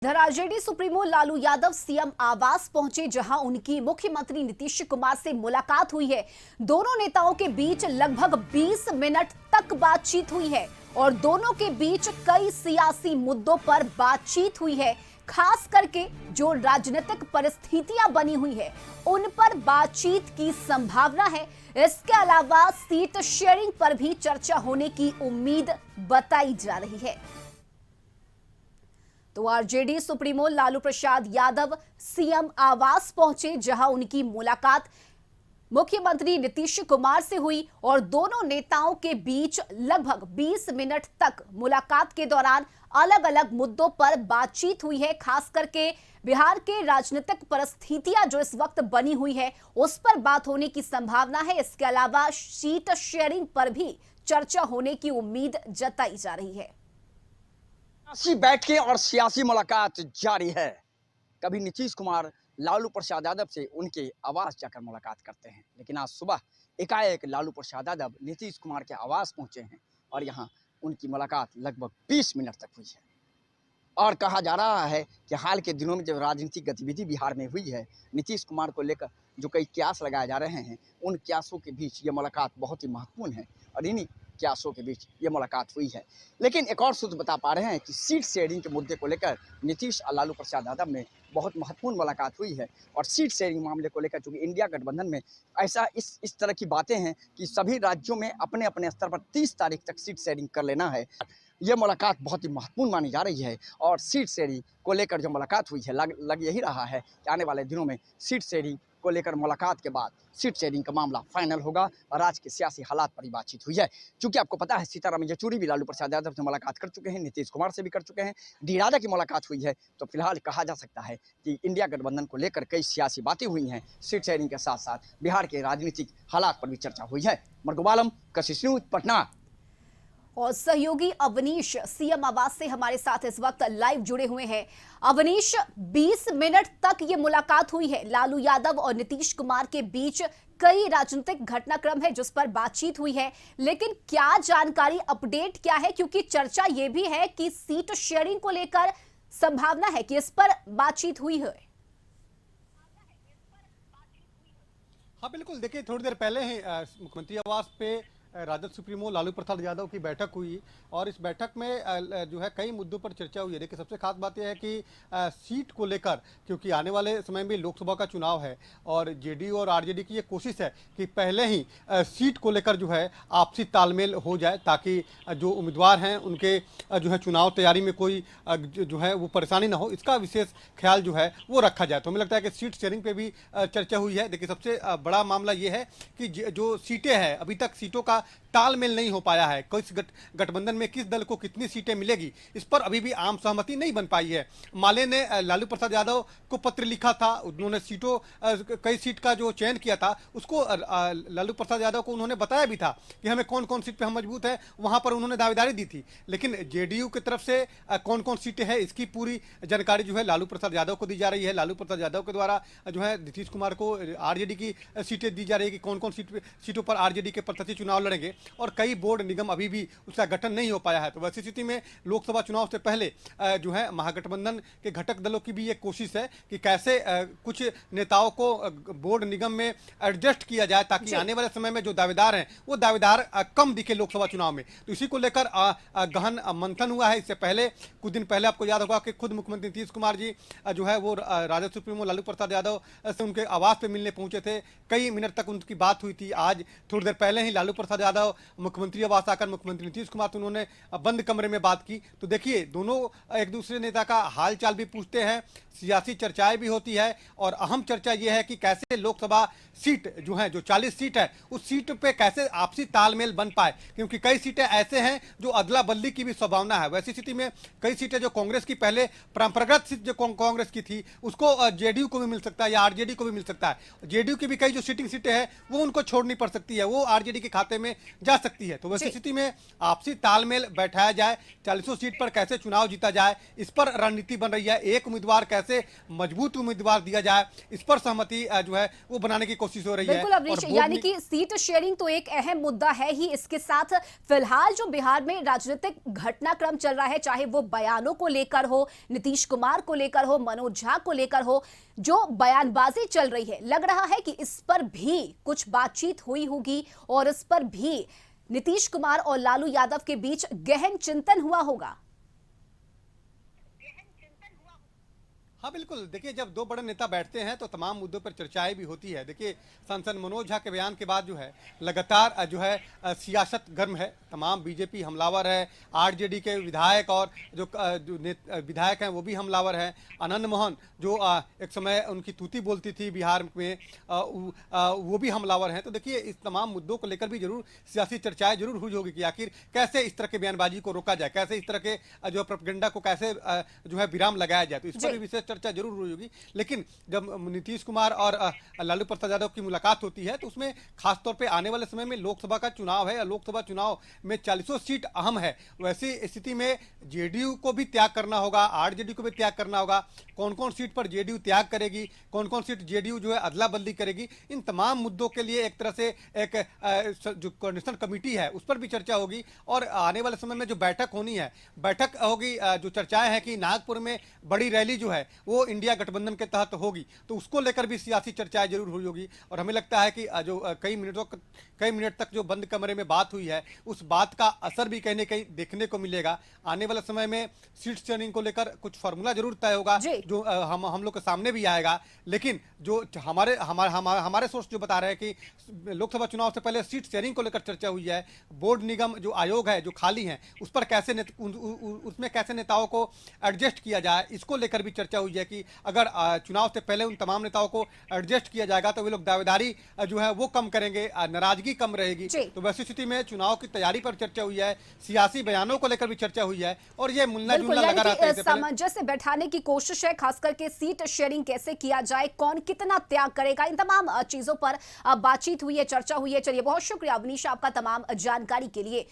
इधर RJD supremo Lalu Yadav CM आवास पहुंचे, जहां उनकी मुख्यमंत्री नीतीश कुमार से मुलाकात हुई है। दोनों नेताओं के बीच लगभग 20 मिनट तक बातचीत हुई है और दोनों के बीच कई सियासी मुद्दों पर बातचीत हुई है। खास करके जो राजनीतिक परिस्थितियां बनी हुई है उन पर बातचीत की संभावना है। इसके अलावा सीट शेयरिंग पर भी चर्चा होने की उम्मीद बताई जा रही है। तो RJD supremo Lalu Prasad Yadav CM आवास पहुंचे, जहां उनकी मुलाकात मुख्यमंत्री नीतीश कुमार से हुई और दोनों नेताओं के बीच लगभग 20 मिनट तक मुलाकात के दौरान अलग अलग मुद्दों पर बातचीत हुई है। खास करके बिहार के राजनीतिक परिस्थितियां जो इस वक्त बनी हुई है उस पर बात होने की संभावना है। इसके अलावा सीट शेयरिंग पर भी चर्चा होने की उम्मीद जताई जा रही है। सियासी बैठकें और सियासी मुलाकात जारी है। कभी नीतीश कुमार लालू प्रसाद यादव से उनके आवास जाकर मुलाकात करते हैं, लेकिन आज सुबह एकाएक लालू प्रसाद यादव नीतीश कुमार के आवास पहुंचे हैं और यहां उनकी मुलाकात लगभग 20 मिनट तक हुई है। और कहा जा रहा है कि हाल के दिनों में जब राजनीतिक गतिविधि बिहार में हुई है, नीतीश कुमार को लेकर जो कई क्यास लगाए जा रहे हैं, उन क्यासों के बीच ये मुलाकात बहुत ही महत्वपूर्ण है और इन्हीं क्यासों के बीच ये मुलाकात हुई है। लेकिन एक और सूत्र बता पा रहे हैं कि सीट शेयरिंग के मुद्दे को लेकर नीतीश और लालू प्रसाद यादव में बहुत महत्वपूर्ण मुलाकात हुई है और सीट शेयरिंग मामले को लेकर चूंकि इंडिया गठबंधन में ऐसा इस तरह की बातें हैं कि सभी राज्यों में अपने अपने स्तर पर 30 तारीख तक सीट शेयरिंग कर लेना है। ये मुलाकात बहुत ही महत्वपूर्ण मानी जा रही है और सीट शेयरिंग को लेकर जो मुलाकात हुई है लग यही रहा है कि आने वाले दिनों में सीट शेयरिंग को लेकर मुलाकात के बाद सीट शेयरिंग का मामला फाइनल होगा और आज के सियासी हालात पर ही बातचीत हुई है। क्योंकि आपको पता है सीताराम येचुरी भी लालू प्रसाद यादव से मुलाकात कर चुके हैं, नीतीश कुमार से भी कर चुके हैं, डी राजा की मुलाकात हुई है। तो फिलहाल कहा जा सकता है कि इंडिया गठबंधन को लेकर कई सियासी बातें हुई हैं। सीट शेयरिंग के साथ साथ बिहार के राजनीतिक हालात पर भी चर्चा हुई है। मरगुबालम, कशिश न्यूज, पटना। और सहयोगी अवनीश सीएम आवास से हमारे साथ इस वक्त लाइव जुड़े हुए हैं। अवनीश, 20 मिनट तक ये मुलाकात हुई है लालू यादव और नीतीश कुमार के बीच। कई राजनीतिक घटनाक्रम है जिस पर बातचीत हुई है, लेकिन क्या जानकारी, अपडेट क्या है? क्योंकि चर्चा ये भी है कि सीट शेयरिंग को लेकर संभावना है कि इस पर बातचीत हुई है। हाँ बिल्कुल, देखिए थोड़ी देर पहले ही मुख्यमंत्री आवास पे राजद सुप्रीमो लालू प्रसाद यादव की बैठक हुई और इस बैठक में जो है कई मुद्दों पर चर्चा हुई है। देखिए सबसे खास बात यह है कि सीट को लेकर, क्योंकि आने वाले समय में लोकसभा का चुनाव है और जेडीयू और आरजेडी की ये कोशिश है कि पहले ही सीट को लेकर जो है आपसी तालमेल हो जाए, ताकि जो उम्मीदवार हैं उनके जो है चुनाव तैयारी में कोई जो है वो परेशानी ना हो, इसका विशेष ख्याल जो है वो रखा जाए। तो हमें लगता है कि सीट शेयरिंग पे भी चर्चा हुई है। देखिए सबसे बड़ा मामला ये है कि जो सीटें हैं, अभी तक सीटों का तालमेल नहीं हो पाया है। किस गठबंधन में किस दल को कितनी सीटें मिलेगी, इस पर अभी भी आम सहमति नहीं बन पाई है। माले ने लालू प्रसाद यादव को पत्र लिखा था, उन्होंने सीटों कई सीट का जो चयन किया था उसको लालू प्रसाद यादव को उन्होंने बताया भी था कि हमें कौन कौन सीट पे हम मजबूत है, वहां पर उन्होंने दावेदारी दी थी। लेकिन जेडीयू की तरफ से कौन कौन सीटें हैं इसकी पूरी जानकारी जो है लालू प्रसाद यादव को दी जा रही है। लालू प्रसाद यादव के द्वारा जो है नीतीश कुमार को आरजेडी की सीटें दी जा रही है कि कौन कौन सीटों पर आरजेडी के प्रत्याशी चुनाव लड़ेंगे और कई बोर्ड निगम अभी भी उसका गठन नहीं हो पाया है। तो वैसी स्थिति में लोकसभा चुनाव से पहले जो है महागठबंधन के घटक दलों की भी एक कोशिश है कि कैसे कुछ नेताओं को बोर्ड निगम में एडजस्ट किया जाए, ताकि आने वाले समय में जो दावेदार हैं वो दावेदार कम दिखे लोकसभा चुनाव में। तो इसी को लेकर गहन मंथन हुआ है। इससे पहले कुछ दिन पहले आपको याद होगा कि खुद मुख्यमंत्री नीतीश कुमार जी जो है वो राजद सुप्रीमो लालू प्रसाद यादव से उनके आवास पे मिलने पहुंचे थे। कई मिनट तक उनकी बात हुई थी। आज थोड़ी देर पहले ही लालू प्रसाद यादव मुख्यमंत्री आवास आकर मुख्यमंत्री नीतीश कुमार से उन्होंने बंद कमरे में बात की। तो देखिए दोनों एक दूसरे नेता का हालचाल भी पूछते हैं, सियासी चर्चाएं भी होती है और अहम चर्चा यह है कि कैसे लोकसभा सीट जो है, जो 40 सीट है, उस सीट पे कैसे आपसी तालमेल बन पाए, क्योंकि कई सीटें ऐसे हैं जो अदला बदली की भी संभावना है। वैसी स्थिति में कई सीटें जो कांग्रेस की पहले परंपरागत सीट जो कांग्रेस की थी उसको जेडीयू को भी मिल सकता है या आरजेडी को भी मिल सकता है। जेडीयू की भी कई जो सीटिंग सीटें हैं वो उनको छोड़नी पड़ सकती है, वो आरजेडी के खाते में जा सकती है। तो वैसी स्थिति में आपसी तालमेल बैठाया जाए, 40 सीट पर कैसे चुनाव जीता जाए, इस पर रणनीति बन रही है। एक उम्मीदवार कैसे कैसे मजबूत उम्मीदवार दिया जाए, इस पर सहमति जो है वो बनाने की कोशिश हो रही है। बिल्कुल अवनीश, यानी कि सीट शेयरिंग तो एक अहम मुद्दा है ही। इसके साथ फिलहाल जो बिहार में राजनीतिक घटनाक्रम चल रहा है, चाहे वो बयानों को लेकर हो, नीतीश कुमार को लेकर हो, मनोज झा को लेकर हो, जो बयानबाजी चल रही है, लग रहा है कि इस पर भी कुछ बातचीत हुई होगी और इस पर भी नीतीश कुमार और लालू यादव के बीच गहन चिंतन हुआ होगा। हाँ बिल्कुल, देखिए जब दो बड़े नेता बैठते हैं तो तमाम मुद्दों पर चर्चाएं भी होती है। देखिए सांसद मनोज झा के बयान के बाद जो है लगातार जो है सियासत गर्म है, तमाम बीजेपी हमलावर है, आरजेडी के विधायक और जो विधायक हैं वो भी हमलावर हैं। आनंद मोहन जो एक समय उनकी तूती बोलती थी बिहार में, वो भी हमलावर हैं। तो देखिए इस तमाम मुद्दों को लेकर भी जरूर सियासी चर्चाएं जरूर हुई होगी कि आखिर कैसे इस तरह के बयानबाजी को रोका जाए, कैसे इस तरह के जो प्रोपेगेंडा को कैसे जो है विराम लगाया जाए। तो इस पर भी विशेष चर्चा जरूर हुई होगी। लेकिन जब नीतीश कुमार और लालू प्रसाद यादव की मुलाकात होती है तो उसमें खासतौर पे आने वाले समय में लोकसभा का चुनाव है, लोकसभा चुनाव में 40 सीट अहम है। वैसी स्थिति में जेडीयू को भी त्याग करना होगा, आरजेडी को भी त्याग करना होगा। कौन कौन सीट पर जेडीयू त्याग करेगी, कौन कौन सीट जेडीयू जो है अदला बदली करेगी, इन तमाम मुद्दों के लिए एक तरह से एक जो कोऑर्डिनेशन कमेटी है उस पर भी चर्चा होगी। और आने वाले समय में जो बैठक होनी है, बैठक होगी, जो चर्चाएं हैं कि नागपुर में बड़ी रैली जो है वो इंडिया गठबंधन के तहत होगी, तो उसको लेकर भी सियासी चर्चाएं जरूर हुई होगी। और हमें लगता है कि जो कई मिनट तक जो बंद कमरे में बात हुई है उस बात का असर भी कहीं न कहीं देखने को मिलेगा। आने वाले समय में सीट शेयरिंग को लेकर कुछ फार्मूला जरूर तय होगा जो हम लोग के सामने भी आएगा। लेकिन जो हमारे सोर्स जो बता रहे हैं कि लोकसभा चुनाव से पहले सीट शेयरिंग को लेकर चर्चा हुई है। बोर्ड निगम जो आयोग है जो खाली है उस पर उसमें कैसे नेताओं को एडजस्ट किया जाए, इसको लेकर भी चर्चा हुई है कि अगर चुनाव से पहले उन तमाम नेताओं को एडजस्ट किया जाएगा तो वे लोग दावेदारी जो है वो कम करेंगे, नाराजगी कम रहेगी। तो वैसी स्थिति में चुनाव की तैयारी पर चर्चा हुई है, सियासी बयानों को लेकर भी चर्चा हुई है और ये मिलना जुलना लगा रहता है। सामंजस्य बैठाने की कोशिश है, खास करके सीट शेयरिंग कैसे किया जाए, कौन कितना त्याग करेगा, इन तमाम चीजों पर बातचीत हुई है, चर्चा हुई है। चलिए बहुत शुक्रिया अवनीश आपका तमाम जानकारी के लिए।